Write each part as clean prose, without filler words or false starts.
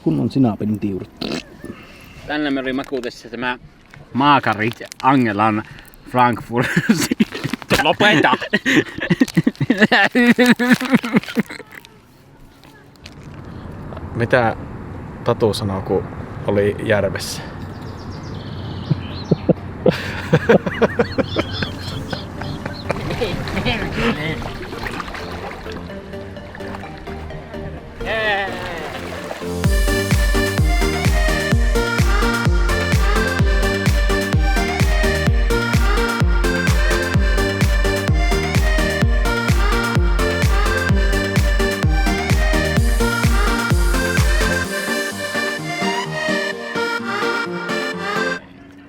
kunnon sinapin tiurut. Tänne me oli makuutessa tämä maakarit Angelan Frankfurt. Lopeta! Mitä Tatu sanoo, kun oli järvessä?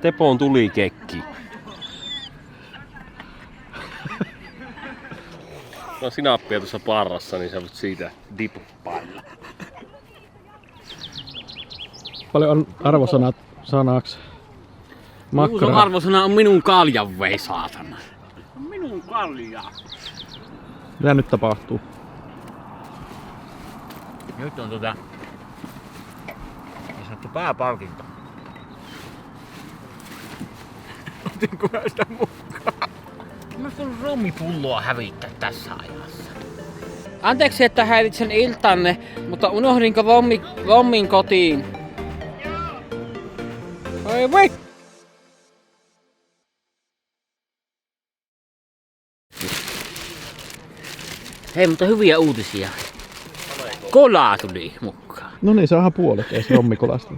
Tepoon tuli kekki. No sinappia tuossa parrassa, niin sä voit siitä dippailla. Paljon on arvosanat sanaksi? Minun arvosana on minun kaljan vei, saatana. Minun kalja. Mitä nyt tapahtuu? Nyt on niin sanottu pääpalkinto. Otinko mä sitä mukaan? Mä voin rommipulloa hävittää tässä ajassa. Anteeksi, että häiritsen iltanne, mutta unohdinko vommin kotiin? Oi voi! Hei, mutta hyviä uutisia. Kolaa tuli mukaan. No niin, saadaan puolet ees rommikolasta.